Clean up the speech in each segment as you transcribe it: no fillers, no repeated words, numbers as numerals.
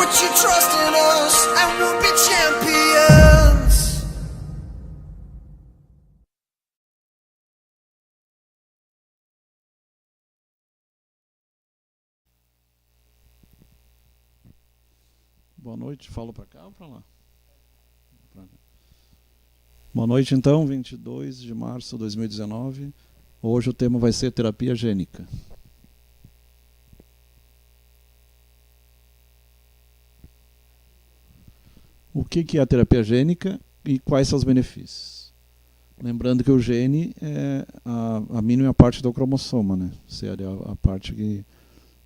put your trust in us and we'll be champions. Boa noite, falo para cá ou para lá? Pra cá. Boa noite então, 22 de março de 2019. Hoje o tema vai ser terapia gênica. O que é a terapia gênica e quais são os benefícios? Lembrando que o gene é a mínima parte do cromossoma, né? Seria a parte que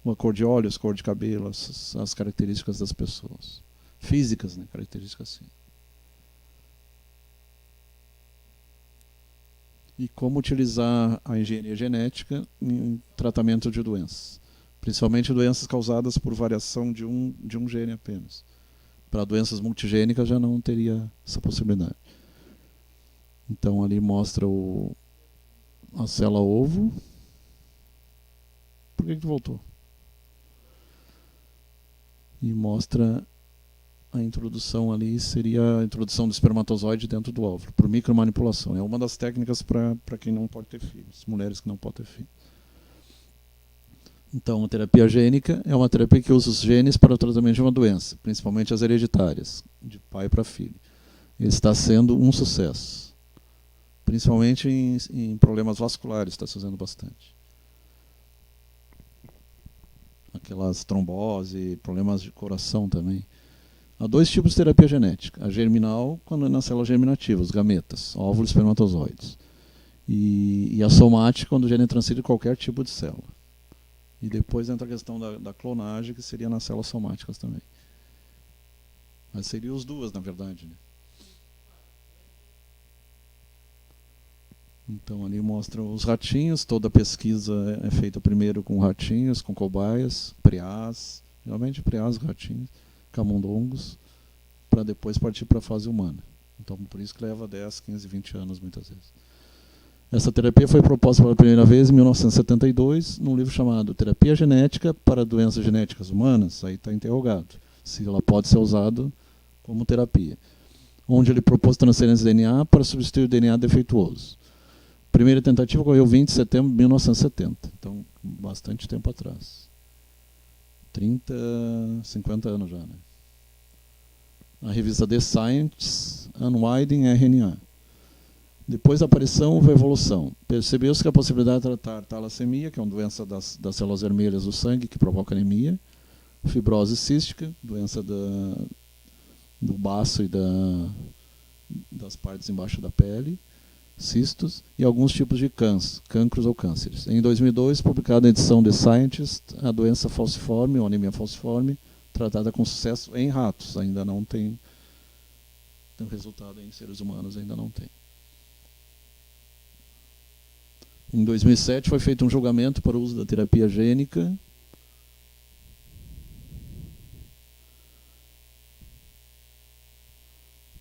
a cor de olhos, cor de cabelo, as características das pessoas. Físicas, né? Características assim. E como utilizar a engenharia genética em tratamento de doenças. Principalmente doenças causadas por variação de um gene apenas. Para doenças multigênicas já não teria essa possibilidade. Então ali mostra a célula ovo. Por que voltou? E mostra a introdução ali, seria a introdução do espermatozoide dentro do óvulo, por micromanipulação. É uma das técnicas para quem não pode ter filhos, mulheres que não podem ter filhos. Então, a terapia gênica é uma terapia que usa os genes para o tratamento de uma doença, principalmente as hereditárias, de pai para filho. Ele está sendo um sucesso, principalmente em problemas vasculares, está se usando bastante. Aquelas trombose, problemas de coração também. Há dois tipos de terapia genética. A germinal, quando é na célula germinativa, os gametas, óvulos, espermatozoides. E a somática, quando o gene é transferido em qualquer tipo de célula. E depois entra a questão da clonagem, que seria nas células somáticas também. Mas seriam as duas, na verdade, né? Então ali mostra os ratinhos, toda a pesquisa é feita primeiro com ratinhos, com cobaias, preás, geralmente preás, ratinhos, camundongos, para depois partir para a fase humana. Então por isso que leva 10, 15, 20 anos muitas vezes. Essa terapia foi proposta pela primeira vez em 1972, num livro chamado Terapia Genética para Doenças Genéticas Humanas, aí está interrogado, se ela pode ser usada como terapia. Onde ele propôs transferência de DNA para substituir o DNA defeituoso. A primeira tentativa ocorreu 20 de setembro de 1970, então bastante tempo atrás. 30, 50 anos já, né? A revista The Science, Unwinding RNA. Depois da aparição, houve a evolução. Percebeu-se que a possibilidade de tratar talassemia, que é uma doença das células vermelhas do sangue que provoca anemia, fibrose cística, doença do baço e das partes embaixo da pele, cistos, e alguns tipos de cancros ou cânceres. Em 2002, publicada a edição The Scientist, a doença falciforme, ou anemia falciforme, tratada com sucesso em ratos. Ainda não tem resultado em seres humanos, ainda não tem. Em 2007 foi feito um julgamento para o uso da terapia gênica.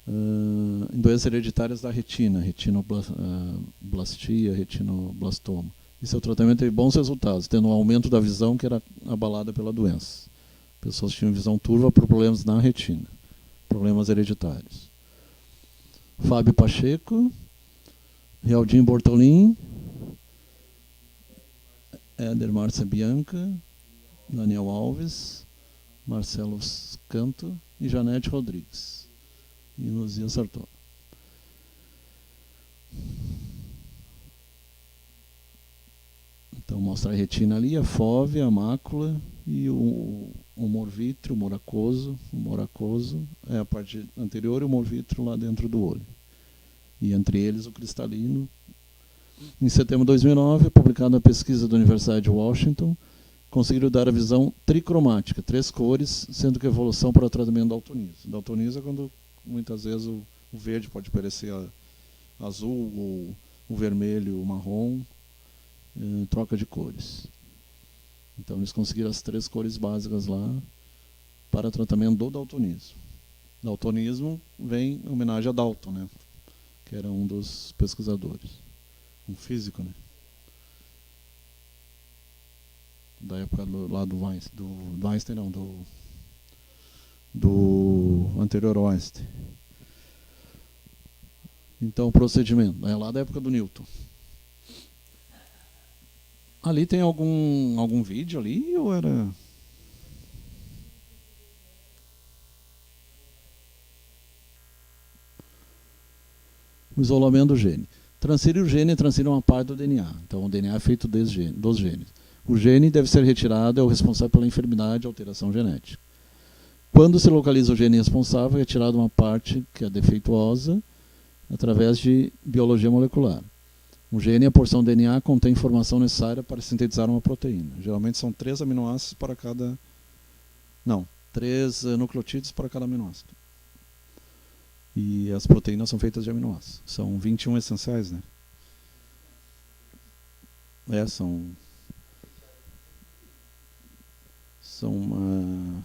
Em doenças hereditárias da retina, retinoblastia, retinoblastoma. E seu tratamento teve bons resultados, tendo um aumento da visão que era abalada pela doença. Pessoas tinham visão turva por problemas na retina, problemas hereditários. Fábio Pacheco, Rialdinho Bortolin, Éder Márcia Bianca, Daniel Alves, Marcelo Canto e Janete Rodrigues. E Luzia Sartori. Então mostra a retina ali, a fóvea, a mácula e o humor vítreo, o moracoso. O moracoso é a parte anterior e o humor vítreo lá dentro do olho. E entre eles o cristalino. Em setembro de 2009, publicada a pesquisa da Universidade de Washington, conseguiram dar a visão tricromática, 3 cores, sendo que a evolução para o tratamento do daltonismo. Daltonismo é quando muitas vezes o verde pode parecer azul, ou o vermelho, o marrom, troca de cores. Então eles conseguiram as 3 cores básicas lá para o tratamento do daltonismo. Daltonismo vem em homenagem a Dalton, né? Que era um dos pesquisadores. Um físico, né? Da época lá do Einstein, não, do anterior ao Einstein. Então, o procedimento é lá da época do Newton. Ali tem algum vídeo ali ou era... O isolamento do gene. Transferir o gene transfere uma parte do DNA. Então, o DNA é feito dos genes. O gene deve ser retirado, é o responsável pela enfermidade e alteração genética. Quando se localiza o gene responsável, é retirada uma parte que é defeituosa através de biologia molecular. O gene, a porção do DNA, contém informação necessária para sintetizar uma proteína. Geralmente são 3 aminoácidos para cada... Não, 3 nucleotídeos para cada aminoácido. E as proteínas são feitas de aminoácidos. São 21 essenciais, né? São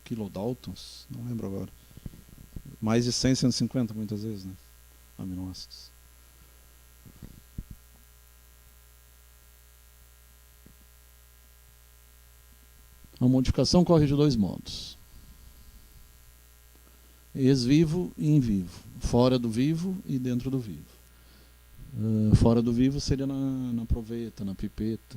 kilodaltons, não lembro agora. Mais de 100, 150 muitas vezes, né? Aminoácidos. A modificação ocorre de 2 modos. Ex-vivo e in vivo. Fora do vivo e dentro do vivo. Fora do vivo seria na proveta, na pipeta.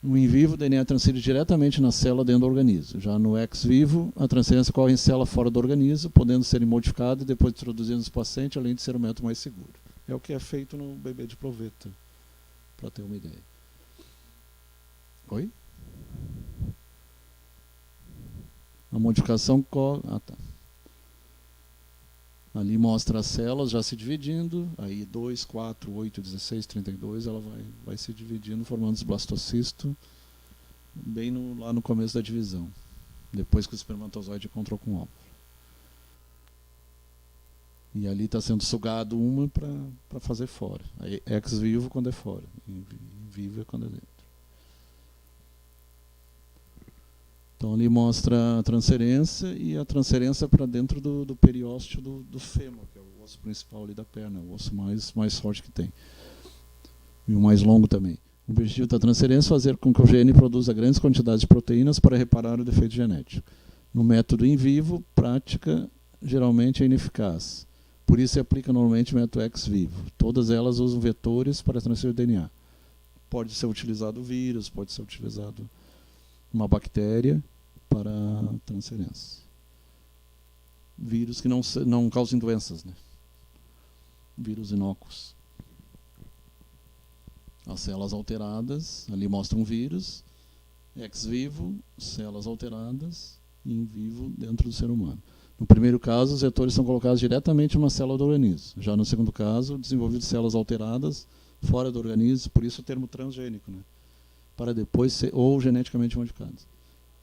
No in vivo, o DNA é transferido diretamente na célula dentro do organismo. Já no ex vivo, a transferência ocorre em célula fora do organismo, podendo ser modificada e depois introduzida no paciente, além de ser um método mais seguro. É o que é feito no bebê de proveta, para ter uma ideia. Oi? A modificação ocorre... Ali mostra as células já se dividindo, aí 2, 4, 8, 16, 32, ela vai se dividindo, formando os blastocisto, bem lá no começo da divisão, depois que o espermatozoide encontrou com o óvulo. E ali está sendo sugado uma para fazer fora. Aí ex vivo quando é fora, em vivo é quando é dentro. Então ali mostra a transferência e a transferência para dentro do periósteo do fêmur, que é o osso principal ali da perna, o osso mais forte que tem. E o mais longo também. O objetivo da transferência é fazer com que o gene produza grandes quantidades de proteínas para reparar o defeito genético. No método in vivo, prática geralmente é ineficaz. Por isso se aplica normalmente o método ex vivo. Todas elas usam vetores para transferir o DNA. Pode ser utilizado o vírus, pode ser utilizado uma bactéria para transferência. Vírus que não causem doenças, né? Vírus inócuos. As células alteradas, ali mostra um vírus, ex vivo, células alteradas, in vivo dentro do ser humano. No primeiro caso, os vetores são colocados diretamente numa célula do organismo. Já no segundo caso, desenvolvido células alteradas fora do organismo, por isso o termo transgênico, né? Para depois ser, ou geneticamente modificadas,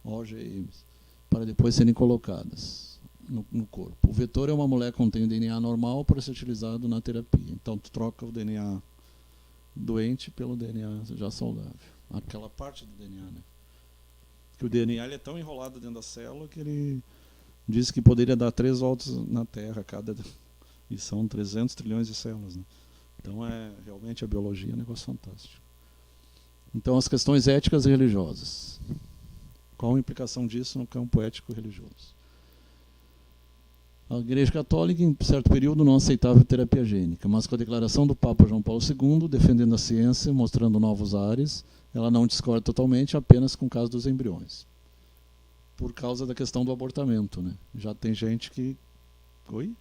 OGMs, para depois serem colocadas no corpo. O vetor é uma molécula que contém o DNA normal para ser utilizado na terapia. Então, tu troca o DNA doente pelo DNA já saudável. Aquela parte do DNA, né? Que o DNA ele é tão enrolado dentro da célula que ele diz que poderia dar 3 voltas na Terra cada... E são 300 trilhões de células, né? Então, realmente a biologia é um negócio fantástico. Então, as questões éticas e religiosas. Qual a implicação disso no campo ético e religioso? A Igreja Católica, em certo período, não aceitava a terapia gênica, mas com a declaração do Papa João Paulo II, defendendo a ciência, mostrando novos ares, ela não discorda totalmente, apenas com o caso dos embriões. Por causa da questão do abortamento, né? Já tem gente que... Oi?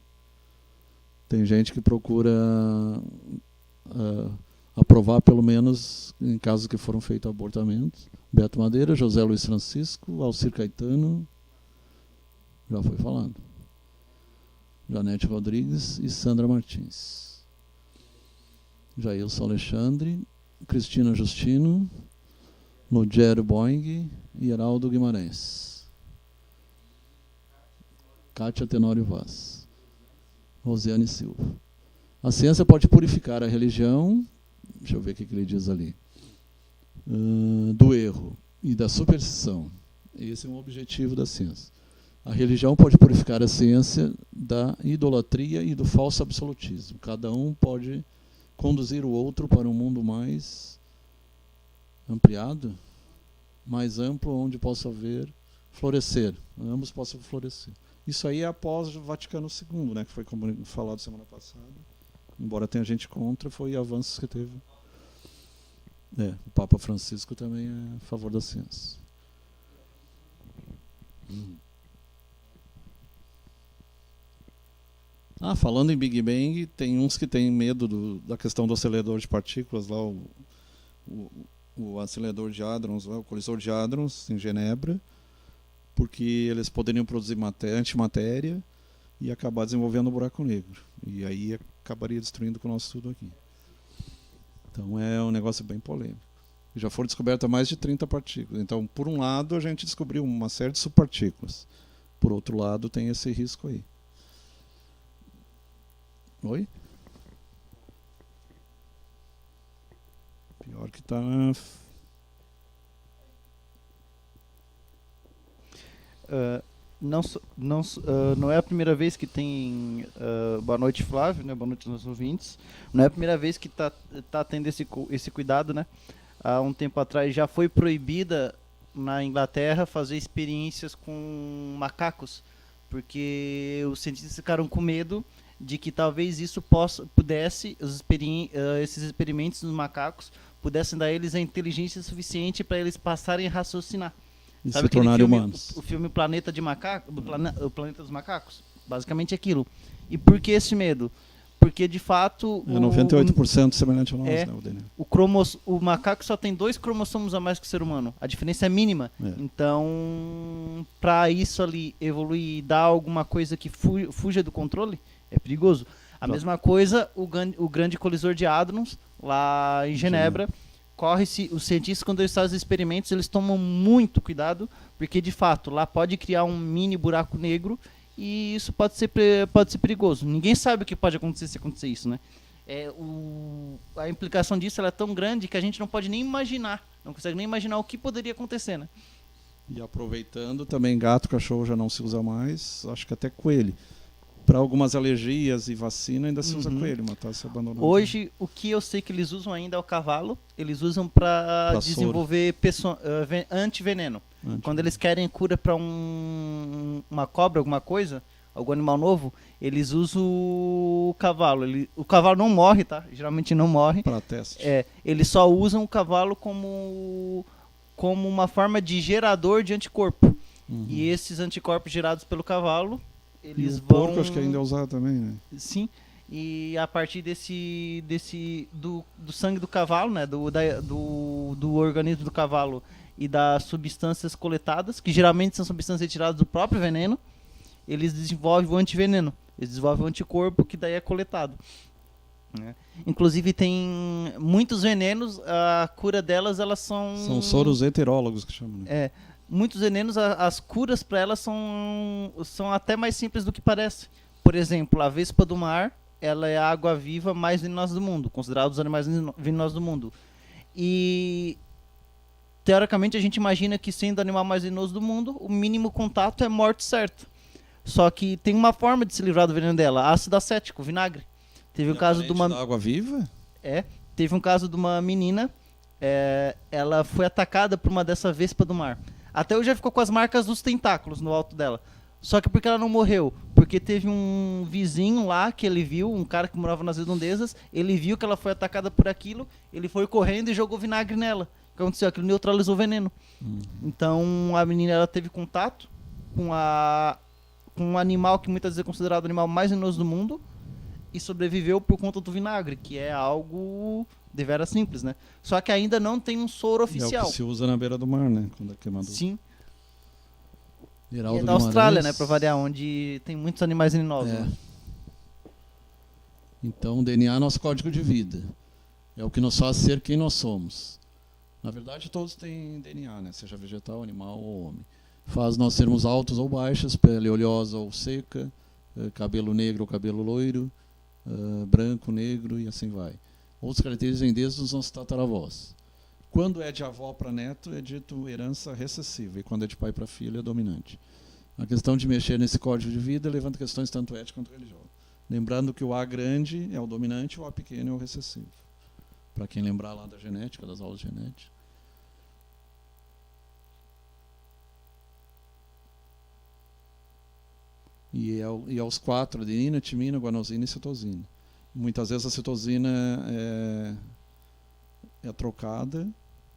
Tem gente que procura... aprovar pelo menos em casos que foram feitos abortamentos. Beto Madeira, José Luiz Francisco, Alcir Caetano, já foi falando. Janete Rodrigues e Sandra Martins. Jailson Alexandre, Cristina Justino, Lugero Boing e Heraldo Guimarães. Kátia Tenório Vaz. Rosiane Silva. A ciência pode purificar a religião, deixa eu ver o que ele diz ali, do erro e da superstição. Esse é um objetivo da ciência. A religião pode purificar a ciência da idolatria e do falso absolutismo. Cada um pode conduzir o outro para um mundo mais ampliado, mais amplo, onde possa haver florescer. Ambos possam florescer. Isso aí é após o Vaticano II, né, que foi como falado semana passada. Embora tenha gente contra, foi avanços que teve. O Papa Francisco também é a favor da ciência. Falando em Big Bang, tem uns que têm medo da questão do acelerador de partículas, lá o acelerador de hadrons, lá, o colisor de hadrons em Genebra, porque eles poderiam produzir antimatéria e acabar desenvolvendo um buraco negro. E aí acabaria destruindo com o nosso tudo aqui. Então é um negócio bem polêmico. Já foram descobertas mais de 30 partículas. Então, por um lado, a gente descobriu uma série de subpartículas. Por outro lado, tem esse risco aí. Oi? Pior que tá. Não é a primeira vez que tem. Boa noite, Flávio, né? Boa noite aos nossos ouvintes. Não é a primeira vez que tá tendo esse cuidado, né? Há um tempo atrás já foi proibida na Inglaterra fazer experiências com macacos, porque os cientistas ficaram com medo de que talvez isso pudesse, esses experimentos nos macacos, pudessem dar a eles a inteligência suficiente para eles passarem a raciocinar. E Sabe se tornarem humanos. O filme Planeta de Macaco, o Planeta dos Macacos? Basicamente aquilo. E por que esse medo? Porque, de fato... 98% semelhante ao nosso, né, o DNA. O macaco só tem 2 cromossomos a mais que o ser humano. A diferença é mínima. Então, para isso ali evoluir e dar alguma coisa que fuja do controle, é perigoso. A mesma coisa, o grande colisor de hadrons, lá em Genebra, os cientistas, quando eles fazem experimentos, eles tomam muito cuidado, porque, de fato, lá pode criar um mini buraco negro e isso pode ser perigoso. Ninguém sabe o que pode acontecer se acontecer isso, né? A implicação disso ela é tão grande que a gente não pode nem imaginar, não consegue nem imaginar o que poderia acontecer, né? E aproveitando, também gato, cachorro já não se usa mais, acho que até coelho. Para algumas alergias e vacina ainda se usa coelho, mas está se abandonando. Hoje, o que eu sei que eles usam ainda é o cavalo. Eles usam para desenvolver antiveneno. Quando eles querem cura para uma cobra, alguma coisa, algum animal novo, eles usam o cavalo. O cavalo não morre, tá? Geralmente não morre. Para teste. Eles só usam o cavalo como uma forma de gerador de anticorpo. E esses anticorpos gerados pelo cavalo, eles e o porco acho que ainda é usado também, né? Sim. E a partir do sangue do cavalo, né, do organismo do cavalo e das substâncias coletadas, que geralmente são substâncias retiradas do próprio veneno, eles desenvolvem o antiveneno. Eles desenvolvem o anticorpo que daí é coletado. Inclusive tem muitos venenos, a cura delas elas são soros heterólogos que chamam, né? Muitos venenos, as curas para elas são até mais simples do que parece. Por exemplo, a vespa do mar, ela é a água-viva mais venenosa do mundo, considerada um dos animais venenosos do mundo. E, teoricamente, a gente imagina que, sendo o animal mais venenoso do mundo, o mínimo contato é morte certa. Só que tem uma forma de se livrar do veneno dela, ácido acético, vinagre. Teve um caso de uma... água-viva? Teve um caso de uma menina, ela foi atacada por uma dessa vespa do mar. Até hoje já ficou com as marcas dos tentáculos no alto dela. Só que porque ela não morreu? Porque teve um vizinho lá que ele viu, um cara que morava nas redondezas, ele viu que ela foi atacada por aquilo, ele foi correndo e jogou vinagre nela. O que aconteceu? Aquilo neutralizou o veneno. Então a menina ela teve contato com um animal que muitas vezes é considerado o animal mais venenoso do mundo e sobreviveu por conta do vinagre, que é algo deveras simples, né? Só que ainda não tem um soro oficial. É o que se usa na beira do mar, né? Quando é queimadura. Sim. E é da Austrália, né? Pra variar, onde tem muitos animais venenosos. Né? Então, o DNA é nosso código de vida. É o que nos faz ser quem nós somos. Na verdade, todos têm DNA, né? Seja vegetal, animal ou homem. Faz nós sermos altos ou baixos, pele oleosa ou seca, cabelo negro ou cabelo loiro, branco, negro e assim vai. Outras características vêm desde os nossos tataravós. Quando é de avó para neto, é dito herança recessiva, e quando é de pai para filho, é dominante. A questão de mexer nesse código de vida levanta questões tanto éticas quanto religiosas. Lembrando que o A grande é o dominante e o A pequeno é o recessivo. Para quem lembrar lá da genética, das aulas de genética. E aos 4, adenina, timina, guanosina e citosina. Muitas vezes a citosina é trocada,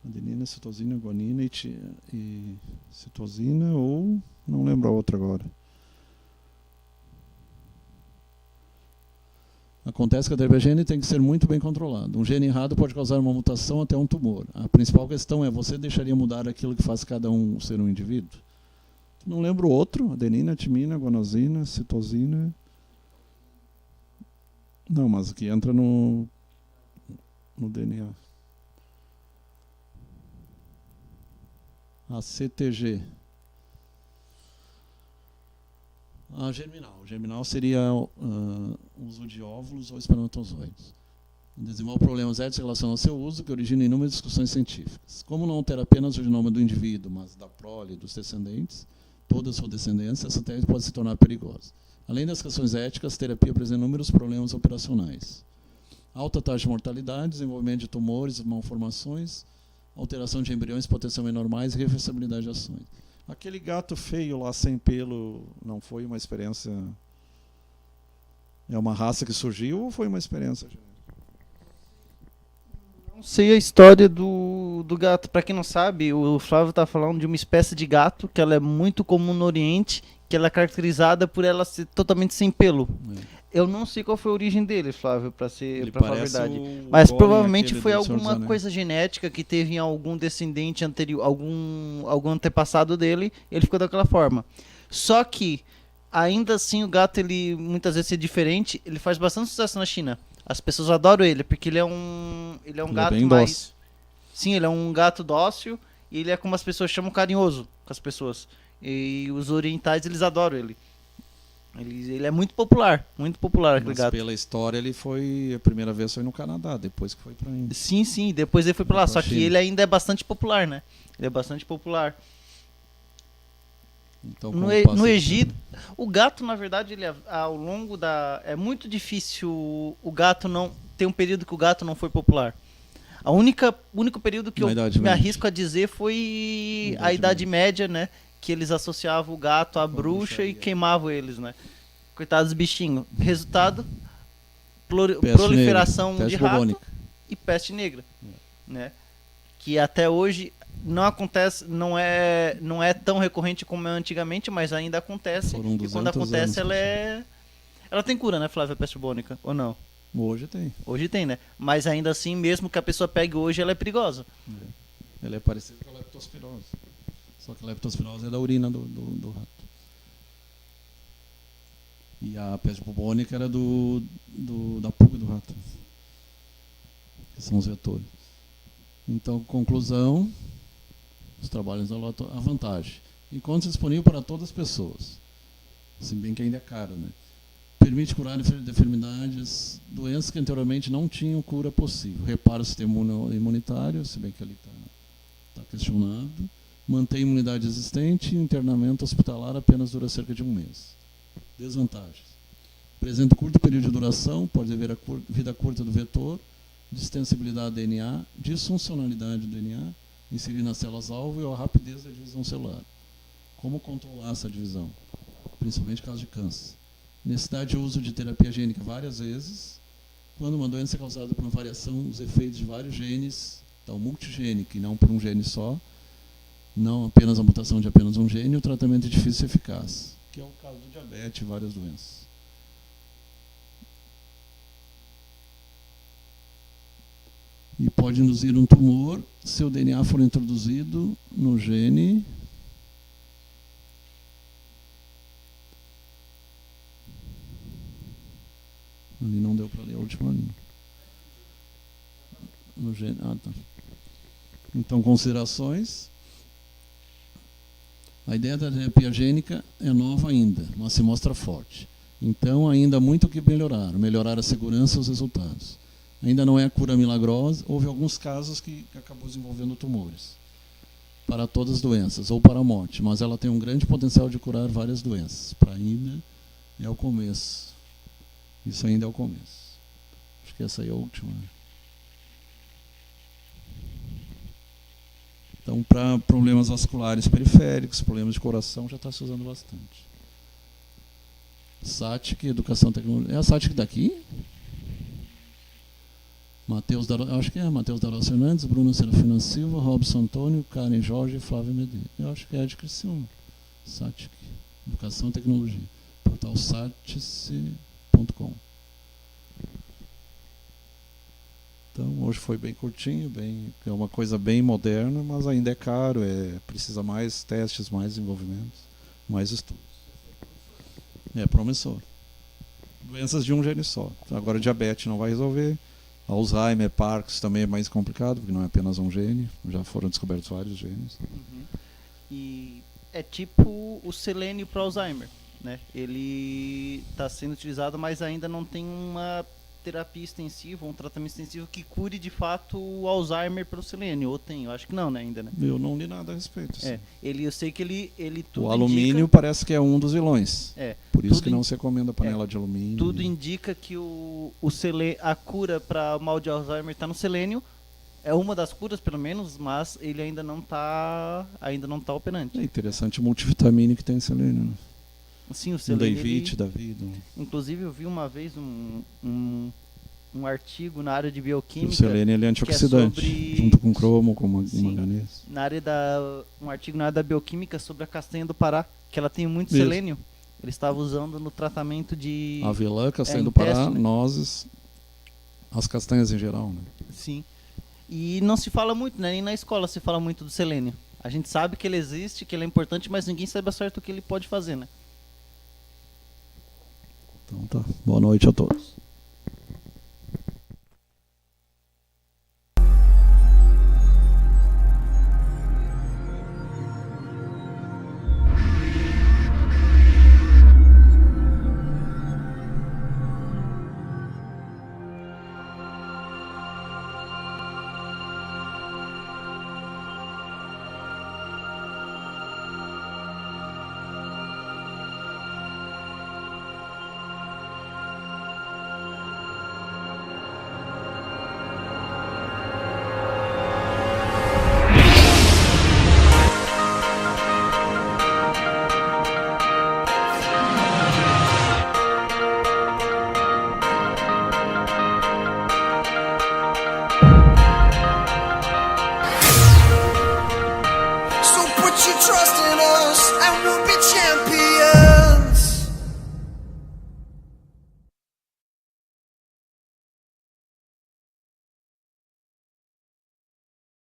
adenina, citosina, guanina e citosina, ou não lembro a outra agora. Acontece que a terapia gene tem que ser muito bem controlada. Um gene errado pode causar uma mutação até um tumor. A principal questão é: você deixaria mudar aquilo que faz cada um ser um indivíduo? Não lembro outro: adenina, timina, guanosina, citosina. Não, mas que entra no DNA. A CTG. A germinal. O germinal seria o uso de óvulos ou espermatozoides. Desenvolve problemas éticos em relação ao seu uso, que origina inúmeras discussões científicas. Como não ter apenas o genoma do indivíduo, mas da prole e dos descendentes, toda a sua descendência, essa tese pode se tornar perigosa. Além das questões éticas, a terapia apresenta inúmeros problemas operacionais. Alta taxa de mortalidade, desenvolvimento de tumores, malformações, alteração de embriões potencialmente normais e reversibilidade de ações. Aquele gato feio lá, sem pelo, não foi uma experiência... É uma raça que surgiu ou foi uma experiência? Não sei a história do gato. Para quem não sabe, o Flávio está falando de uma espécie de gato que ela é muito comum no Oriente, que ela é caracterizada por ela ser totalmente sem pelo. Eu não sei qual foi a origem dele, Flávio, para falar a verdade. Mas provavelmente foi alguma coisa genética que teve em algum descendente anterior, algum antepassado dele, ele ficou daquela forma. Só que, ainda assim, o gato, ele muitas vezes é diferente, ele faz bastante sucesso na China. As pessoas adoram ele, porque ele é um gato bem mais... dócil. Sim, ele é um gato dócil e ele é, como as pessoas chamam, carinhoso com as pessoas. E os orientais, eles adoram ele. Ele é muito popular aquele Mas gato. pela história, ele foi... A primeira vez foi no Canadá, depois que foi pra Índia. Sim, depois ele foi pra lá. Pra Só que China. ele ainda é bastante popular, né? Ele é bastante popular. Então, No Egito, o gato, na verdade, ele ao longo da... É muito difícil o gato não... Tem um período que o gato não foi popular. O único período que Na eu Idade me Média. arrisco a dizer foi a Idade Média, né? Que eles associavam o gato à bruxa e queimavam eles, né? Coitados dos bichinhos. Resultado, proliferação Peste de rato bubônica. e peste negra, né? Que até hoje não acontece, não é tão recorrente como é antigamente, mas ainda acontece. Foram E 200 quando acontece, anos. ela tem cura, né, Flávia, a peste bubônica, ou não? Hoje tem. Hoje tem, né? Mas ainda assim, mesmo que a pessoa pegue hoje, ela é perigosa. Ela é parecida com a leptospirose. Só que a leptospirose é da urina do rato. E a peste bubônica era da pulga do rato. Que são os vetores. Então, conclusão, os trabalhos da a vantagem. Enquanto disponível para todas as pessoas. Se bem que ainda é caro, né? Permite curar enfermidades, doenças que anteriormente não tinham cura possível. Repara o sistema imunitário, se bem que ali está questionado. Mantém a imunidade existente e o internamento hospitalar apenas dura cerca de um mês. Desvantagens. Apresenta curto período de duração, pode haver a vida curta do vetor, distensibilidade do DNA, disfuncionalidade do DNA, inserir nas células-alvo e a rapidez da divisão celular. Como controlar essa divisão? Principalmente em caso de câncer. Necessidade de uso de terapia gênica várias vezes. Quando uma doença é causada por uma variação dos efeitos de vários genes, então multigênica e não por um gene só, não apenas a mutação de apenas um gene, o tratamento é difícil e eficaz, que é o caso do diabetes e várias doenças. E pode induzir um tumor se o DNA for introduzido no gene. Ali não deu para ler a última linha. No gene. Ah, tá. Então, considerações. A ideia da terapia gênica é nova ainda, mas se mostra forte. Então, ainda há muito o que melhorar a segurança e os resultados. Ainda não é a cura milagrosa, houve alguns casos que acabou desenvolvendo tumores para todas as doenças, ou para a morte, mas ela tem um grande potencial de curar várias doenças. Para ainda é o começo. Isso ainda é o começo. Acho que essa aí é a última. Então, para problemas vasculares periféricos, problemas de coração, já está se usando bastante. SATIC, Educação e Tecnologia. É a SATIC daqui? Matheus Darossi, eu acho que é Matheus Darossi Fernandes, Bruno Serafina Silva, Robson Antônio, Karen Jorge e Flávio Medeiros. Eu acho que é de Criciúma. SATIC, Educação e Tecnologia. Portal satice.com. Então, hoje foi bem curtinho, é uma coisa bem moderna, mas ainda é caro, precisa mais testes, mais desenvolvimentos, mais estudos. É promissor. Doenças de um gene só. Agora, diabetes não vai resolver. Alzheimer, Parkinson também é mais complicado, porque não é apenas um gene, já foram descobertos vários genes. Uhum. E é tipo o selênio para Alzheimer, né? Ele está sendo utilizado, mas ainda não tem uma terapia extensiva, um tratamento extensivo que cure de fato o Alzheimer pelo selênio. Ou tem? Eu acho que não, né, ainda, né? Eu não li nada a respeito. Assim. Eu sei que ele tudo o alumínio indica, parece que é um dos vilões. Por isso que não se recomenda panela de alumínio. Tudo indica que a cura para o mal de Alzheimer está no selênio. É uma das curas, pelo menos, mas ele ainda não tá operante. É interessante o multivitamínico que tem selênio, né? Sim, o Um selênio. David, da vida. Inclusive, eu vi uma vez um artigo na área de bioquímica. O selênio ele é antioxidante, junto com cromo, com manganês. Um artigo na área da bioquímica sobre a castanha do Pará, que ela tem muito selênio. Ele estava usando no tratamento de avelã, castanha do Pará, né? nozes, as castanhas em geral, né? Sim. E não se fala muito, né? Nem na escola se fala muito do selênio. A gente sabe que ele existe, que ele é importante, mas ninguém sabe a certo o que ele pode fazer, né? Então tá. Boa noite a todos.